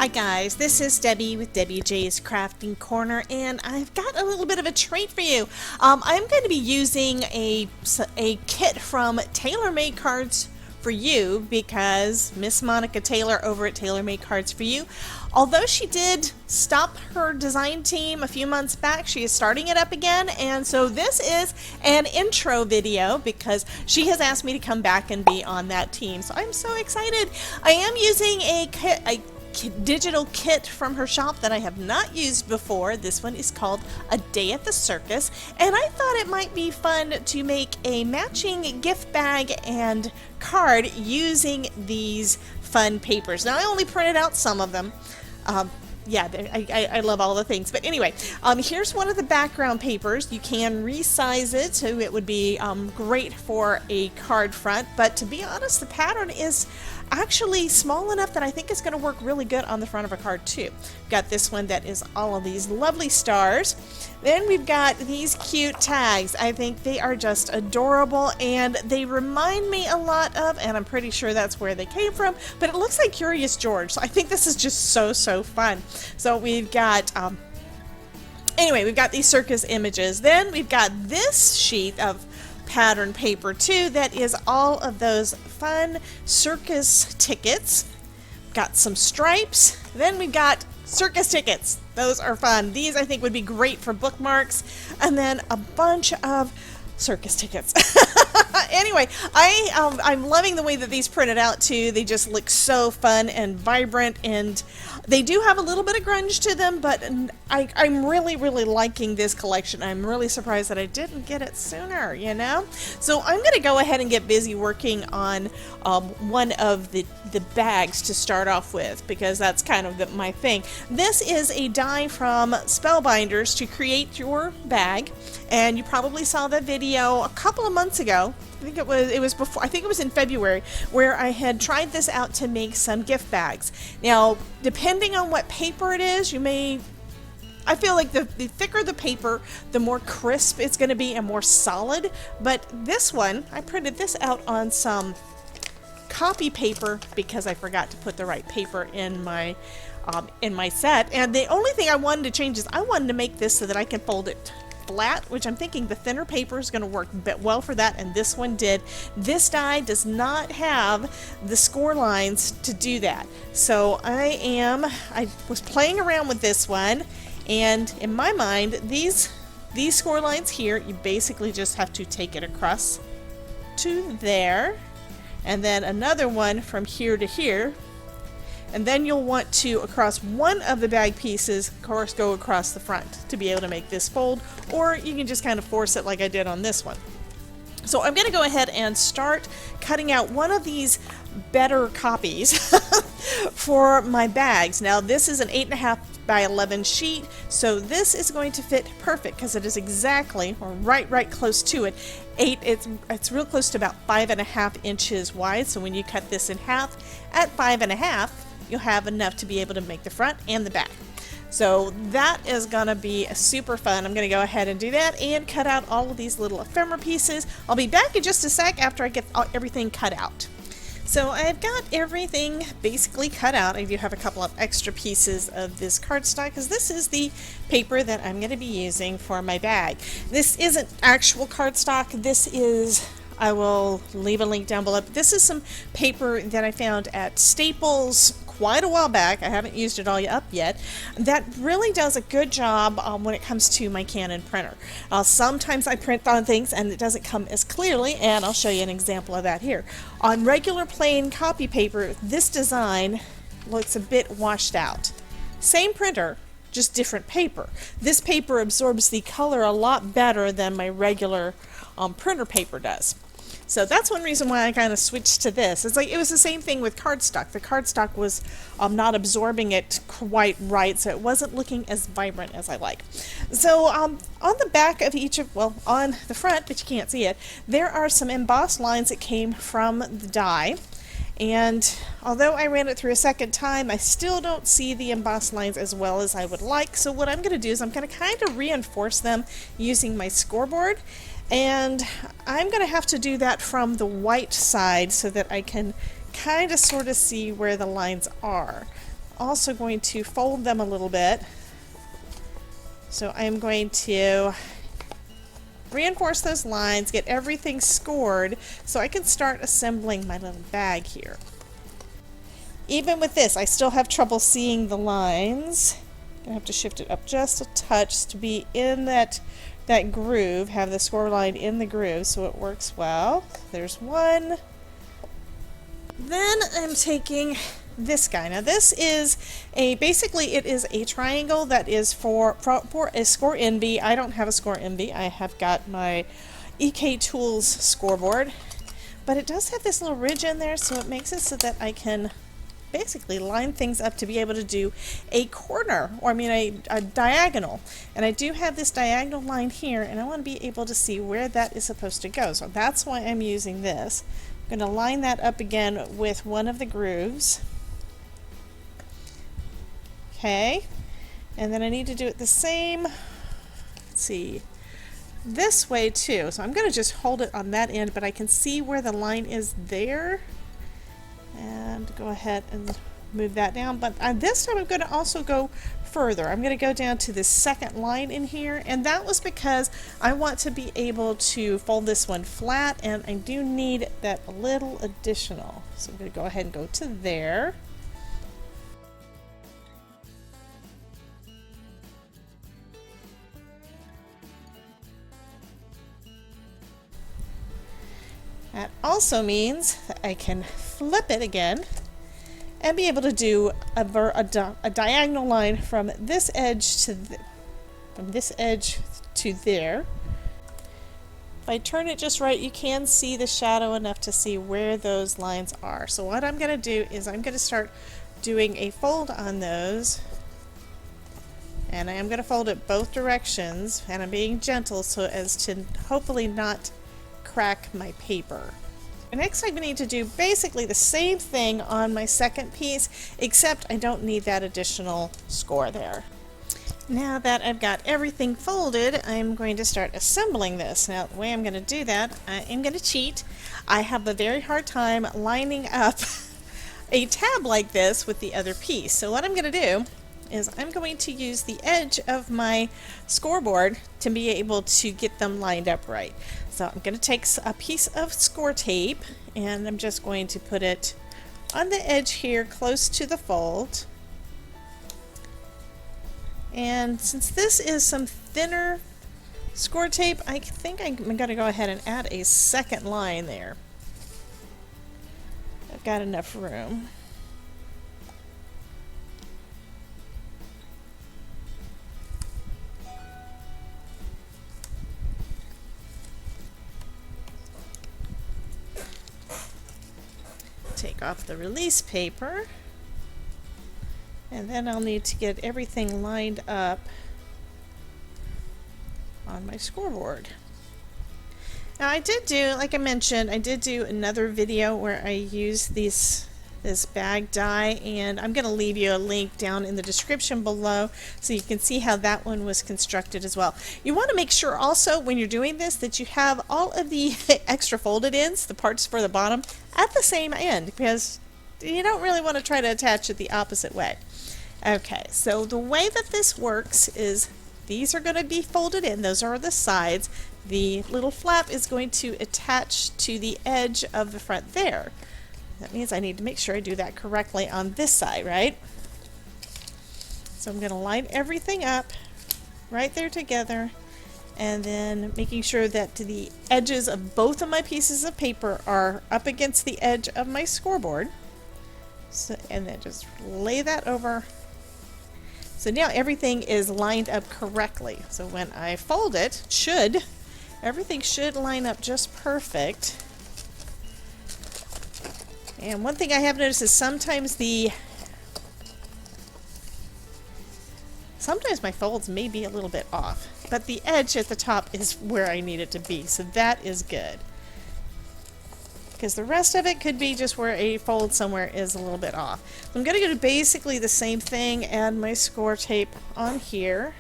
Hi guys, this is Debbie with Debbie J's Crafting Corner, and I've got a little bit of a treat for you. I'm going to be using a kit from Taylormadecards4u because Miss Monica Taylor over at Taylormadecards4u, although she did stop her design team a few months back, she is starting it up again, and so this is an intro video because she has asked me to come back and be on that team. So I'm so excited. I am using a digital kit from her shop that I have not used before. This one is called A Day at the Circus, and I thought it might be fun to make a matching gift bag and card using these fun papers. Now I only printed out some of them. Yeah, I love all the things. But anyway, here's one of the background papers. You can resize it so it would be great for a card front. But to be honest, the pattern is actually small enough that I think it's going to work really good on the front of a card too. Got this one that is all of these lovely stars. Then we've got these cute tags. I think they are just adorable, and they remind me a lot of, and I'm pretty sure that's where they came from, but it looks like Curious George. So I think this is just so fun. So we've got anyway, we've got these circus images. Then we've got this sheet of pattern paper too that is all of those fun circus tickets. Got some stripes. Then we've got circus tickets. Those are fun. These I think would be great for bookmarks. And then a bunch of circus tickets. Anyway, I'm loving the way that these printed out too. They just look so fun and vibrant, and they do have a little bit of grunge to them, but I'm really liking this collection. I'm really surprised that I didn't get it sooner, you know? So I'm going to go ahead and get busy working on one of the bags to start off with, because that's kind of my thing. This is a die from Spellbinders to create your bag, and you probably saw that video a couple of months ago. I think it was before. I think it was in February, where I had tried this out to make some gift bags. Now, depending on what paper it is, I feel like the thicker the paper, the more crisp it's going to be and more solid. But this one, I printed this out on some copy paper because I forgot to put the right paper in my set. And the only thing I wanted to change is I wanted to make this so that I can fold it flat, which I'm thinking the thinner paper is going to work well for that, and this one did. This die does not have the score lines to do that, so I was playing around with this one, and in my mind these score lines here, you basically just have to take it across to there, and then another one from here to here. And then you'll want to, across one of the bag pieces, of course, go across the front to be able to make this fold, or you can just kind of force it like I did on this one. So I'm going to go ahead and start cutting out one of these better copies for my bags. Now this is an 8.5 by 11 sheet, so this is going to fit perfect because it is exactly, or right close to it, it's real close to about 5.5 inches wide. So when you cut this in half at 5.5, you'll have enough to be able to make the front and the back. So that is gonna be super fun. I'm gonna go ahead and do that and cut out all of these little ephemera pieces. I'll be back in just a sec after I get everything cut out. So I've got everything basically cut out. I do have a couple of extra pieces of this cardstock because this is the paper that I'm going to be using for my bag. This isn't actual cardstock. This is, I will leave a link down below. This is some paper that I found at Staples quite a while back. I haven't used it all up yet. That really does a good job when it comes to my Canon printer. Sometimes I print on things and it doesn't come as clearly, and I'll show you an example of that here. On regular plain copy paper, this design looks a bit washed out. Same printer, just different paper. This paper absorbs the color a lot better than my regular printer paper does. So that's one reason why I kind of switched to this. It's like it was the same thing with cardstock. The cardstock was not absorbing it quite right, so it wasn't looking as vibrant as I like. So on the back of each of, well, on the front, but you can't see it, there are some embossed lines that came from the die. And although I ran it through a second time, I still don't see the embossed lines as well as I would like. So what I'm going to do is I'm going to kind of reinforce them using my scoreboard. And I'm going to have to do that from the white side so that I can kind of sort of see where the lines are. also going to fold them a little bit. So I'm going to reinforce those lines, get everything scored so I can start assembling my little bag here. Even with this, I still have trouble seeing the lines. I'm gonna have to shift it up just a touch to be in that groove, have the score line in the groove so it works well. There's one. Then I'm taking this guy. Now this is basically it is a triangle that is for a score envy. I don't have a score envy. I have got my EK Tools scoreboard, but it does have this little ridge in there, so it makes it so that I can basically line things up to be able to do a corner, or I mean a diagonal. And I do have this diagonal line here, and I want to be able to see where that is supposed to go. So that's why I'm using this. I'm going to line that up again with one of the grooves. Okay, and then I need to do it the same, let's see, this way too. So I'm going to just hold it on that end, but I can see where the line is there. And go ahead and move that down. But this time I'm going to also go further. I'm going to go down to the second line in here, and that was because I want to be able to fold this one flat, and I do need that little additional. So I'm going to go ahead and go to there. That also means that I can flip it again and be able to do a diagonal line from this edge to there. If I turn it just right, you can see the shadow enough to see where those lines are. So what I'm going to do is I'm going to start doing a fold on those, and I am going to fold it both directions, and I'm being gentle so as to hopefully not crack my paper. Next, I need to do basically the same thing on my second piece, except I don't need that additional score there. Now that I've got everything folded, I'm going to start assembling this. Now, the way I'm going to do that, I am going to cheat. I have a very hard time lining up a tab like this with the other piece. So what I'm going to do is I'm going to use the edge of my scoreboard to be able to get them lined up right. So I'm going to take a piece of score tape, and I'm just going to put it on the edge here close to the fold. And since this is some thinner score tape, I think I'm going to go ahead and add a second line there. I've got enough room. Take off the release paper, and then I'll need to get everything lined up on my scoreboard. Now I did do, like I mentioned, I did do another video where I used this bag die, and I'm going to leave you a link down in the description below so you can see how that one was constructed as well. You want to make sure also when you're doing this that you have all of the extra folded ends, the parts for the bottom, at the same end, because you don't really want to try to attach it the opposite way. Okay, so the way that this works is these are going to be folded in. Those are the sides. The little flap is going to attach to the edge of the front there. That means I need to make sure I do that correctly on this side, right? So I'm going to line everything up right there together, and then making sure that the edges of both of my pieces of paper are up against the edge of my scoreboard. So, and then just lay that over. So now everything is lined up correctly. So when I fold it, everything should line up just perfect. And one thing I have noticed is sometimes my folds may be a little bit off, but the edge at the top is where I need it to be, so that is good. Because the rest of it could be just where a fold somewhere is a little bit off. I'm going to do basically the same thing, add my score tape on here.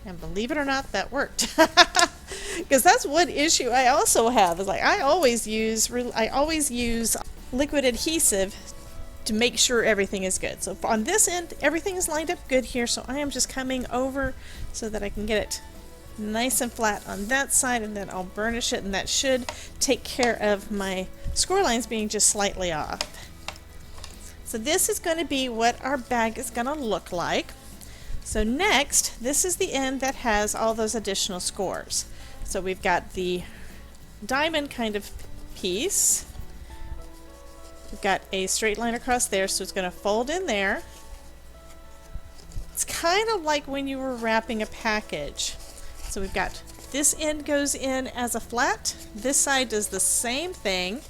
And believe it or not, that worked. Because that's one issue I also have, is like I always use liquid adhesive to make sure everything is good. So on this end, everything is lined up good here, so I am just coming over so that I can get it nice and flat on that side, and then I'll burnish it, and that should take care of my score lines being just slightly off. So this is going to be what our bag is going to look like. So next, this is the end that has all those additional scores. So we've got the diamond kind of piece. We've got a straight line across there, so it's going to fold in there. It's kind of like when you were wrapping a package. So we've got this end goes in as a flat. This side does the same thing.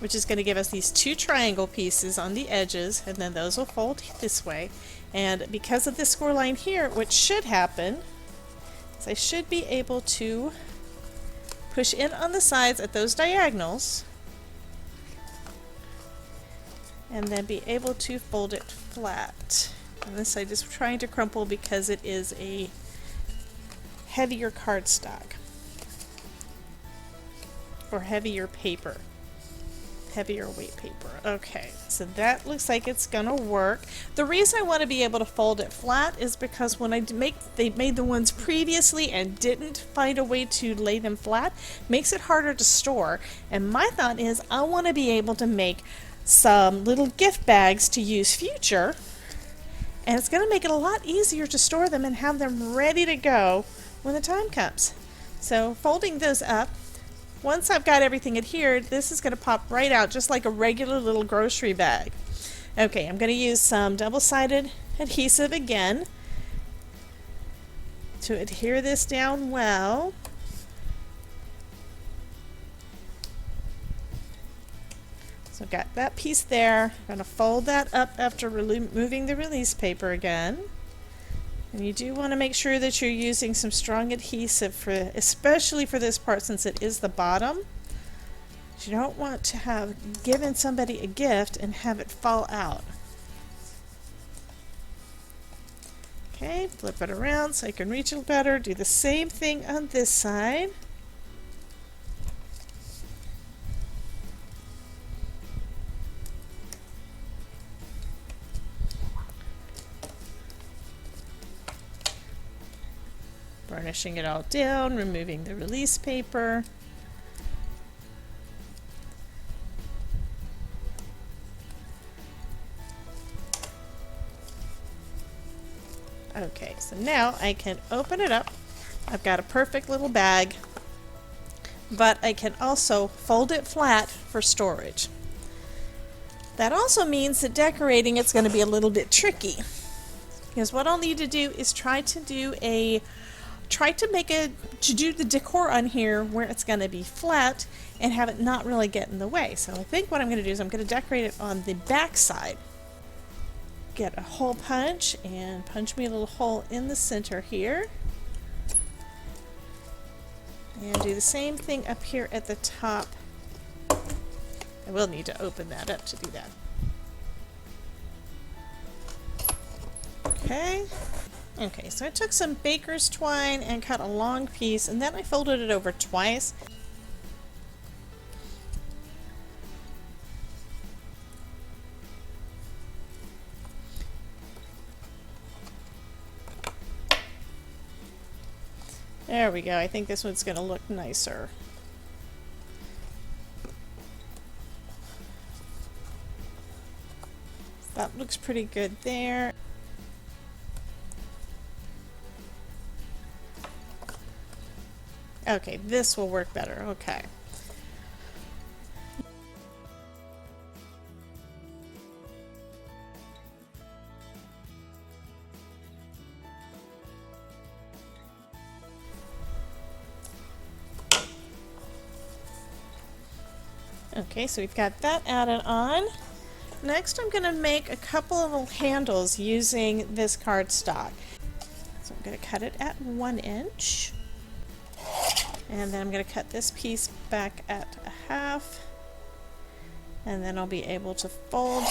Which is going to give us these two triangle pieces on the edges, and then those will fold this way. And because of this score line here, what should happen is I should be able to push in on the sides at those diagonals and then be able to fold it flat. And this side is trying to crumple because it is a heavier cardstock or heavier paper. Heavier weight paper. Okay, so that looks like it's gonna work. The reason I want to be able to fold it flat is because when they made the ones previously and didn't find a way to lay them flat, makes it harder to store. And my thought is I want to be able to make some little gift bags to use future, and it's going to make it a lot easier to store them and have them ready to go when the time comes. So folding those up, once I've got everything adhered, this is going to pop right out just like a regular little grocery bag. Okay, I'm going to use some double-sided adhesive again to adhere this down well. So I've got that piece there. I'm going to fold that up after removing the release paper again. And you do want to make sure that you're using some strong adhesive, especially for this part since it is the bottom. You don't want to have given somebody a gift and have it fall out. Okay, flip it around so I can reach it better. Do the same thing on this side. Burnishing it all down, removing the release paper. Okay, so now I can open it up. I've got a perfect little bag, but I can also fold it flat for storage. That also means that decorating it's going to be a little bit tricky, because what I'll need to do is try to do the decor on here where it's going to be flat and have it not really get in the way. So I think what I'm going to do is I'm going to decorate it on the back side. Get a hole punch and punch me a little hole in the center here. And do the same thing up here at the top. I will need to open that up to do that. Okay. Okay, so I took some baker's twine and cut a long piece, and then I folded it over twice. There we go. I think this one's going to look nicer. That looks pretty good there. Okay, this will work better. Okay. Okay, so we've got that added on. Next, I'm going to make a couple of little handles using this cardstock. So I'm going to cut it at 1 inch. And then I'm going to cut this piece back at 1/2. And then I'll be able to fold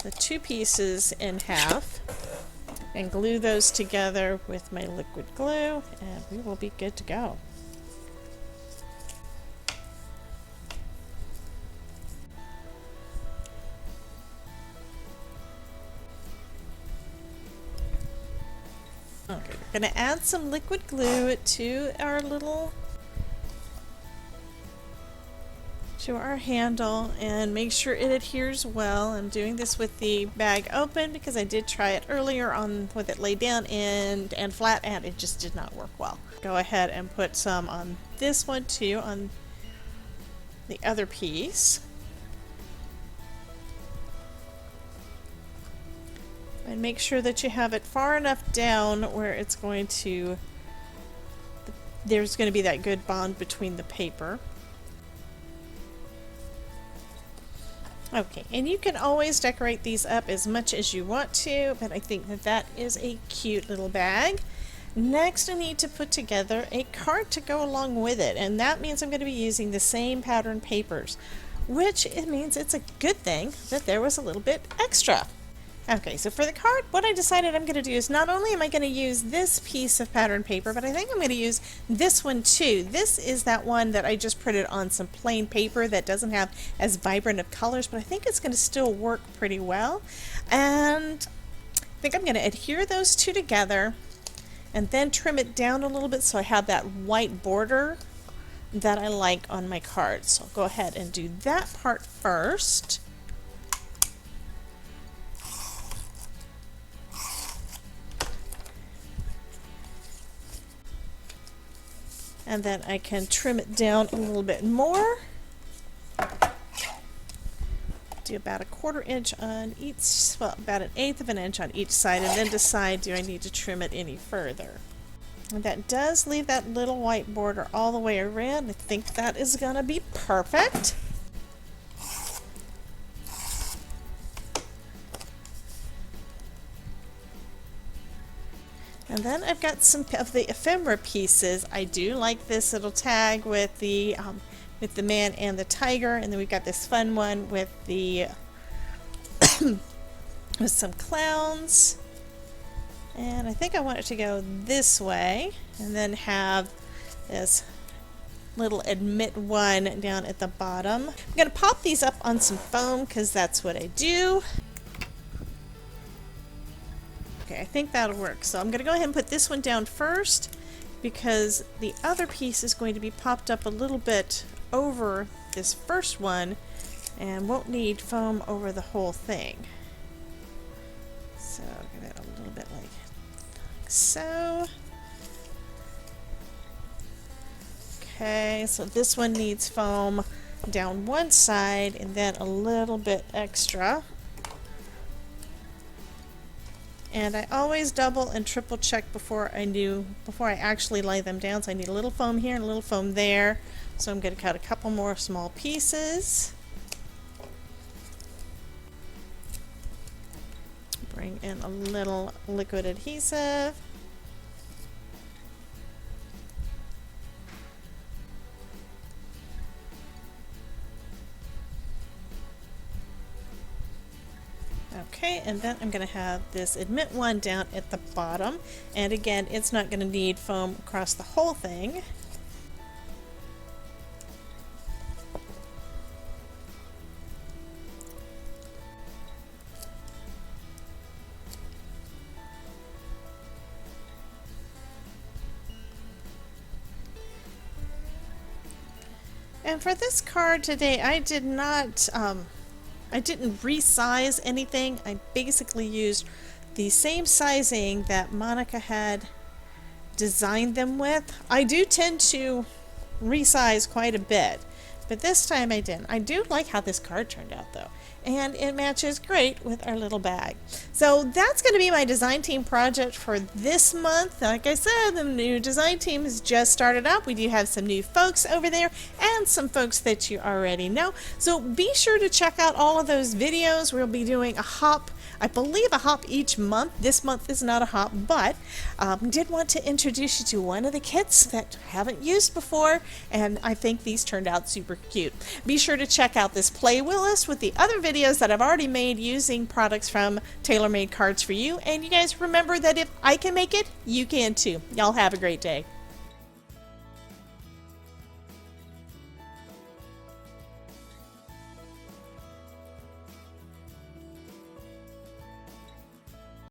the two pieces in half and glue those together with my liquid glue, and we will be good to go. Okay, we're going to add some liquid glue to our handle and make sure it adheres well. I'm doing this with the bag open because I did try it earlier on with it laid down and flat, and it just did not work well. Go ahead and put some on this one too, on the other piece. And make sure that you have it far enough down where it's going to, there's going to be that good bond between the paper. Okay, and you can always decorate these up as much as you want to, but I think that that is a cute little bag. Next, I need to put together a card to go along with it, and that means I'm going to be using the same pattern papers, which it means it's a good thing that there was a little bit extra. Okay, so for the card, what I decided I'm going to do is not only am I going to use this piece of pattern paper, but I think I'm going to use this one too. This is that one that I just printed on some plain paper that doesn't have as vibrant of colors, but I think it's going to still work pretty well. And I think I'm going to adhere those two together and then trim it down a little bit so I have that white border that I like on my card. So I'll go ahead and do that part first. And then I can trim it down a little bit more. Do about a 1/4 inch on each, well, about 1/8 of an inch on each side, and then decide, do I need to trim it any further? And that does leave that little white border all the way around. I think that is going to be perfect. And then I've got some of the ephemera pieces. I do like this little tag with the man and the tiger, and then we've got this fun one with the with some clowns. And I think I want it to go this way, and then have this little admit one down at the bottom. I'm going to pop these up on some foam because that's what I do. Okay, I think that'll work. So I'm going to go ahead and put this one down first because the other piece is going to be popped up a little bit over this first one and won't need foam over the whole thing. So give it a little bit like so. Okay, so this one needs foam down one side and then a little bit extra. And I always double and triple check before I actually lay them down. So I need a little foam here and a little foam there. So I'm going to cut a couple more small pieces. Bring in a little liquid adhesive. Okay, and then I'm going to have this admit one down at the bottom, and again, it's not going to need foam across the whole thing. And for this card today, I didn't resize anything. I basically used the same sizing that Monica had designed them with. I do tend to resize quite a bit, but this time I didn't. I do like how this card turned out though, and it matches great with our little bag. So that's going to be my design team project for this month. Like I said, the new design team has just started up. We do have some new folks over there and some folks that you already know. So be sure to check out all of those videos. We'll be doing a hop I believe, a hop each month. This month is not a hop, but did want to introduce you to one of the kits that I haven't used before, and I think these turned out super cute. Be sure to check out this playlist with the other videos that I've already made using products from Taylor Made Cards for You, and you guys remember that if I can make it, you can too. Y'all have a great day.